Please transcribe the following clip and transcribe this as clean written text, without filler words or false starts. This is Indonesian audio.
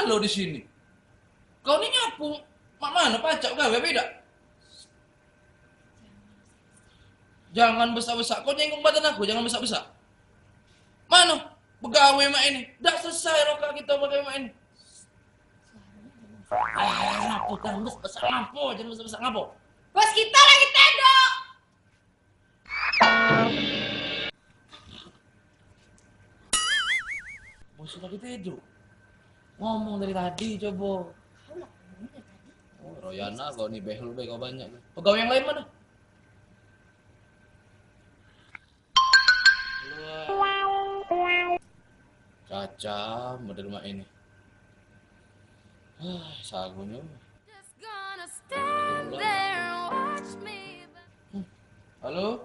lo di sini. Kau ini nyapu. Mak mana pacak gawe beda? Jangan besar-besar. Kau nyenggung badan aku, jangan besar-besar. Mana? Begawe mak ini. Dah selesai roka kita begawe mak ini. Ngapo kan besar ngapo, jangan besar ngapo. Bos kita lagi tendok. Bos lagi tidur. Ngomong dari tadi coba. Oh, Royana kau nih behel kau banyak. Pegawai yang lain mana? Caca model mak ini. Sagunya. Halo?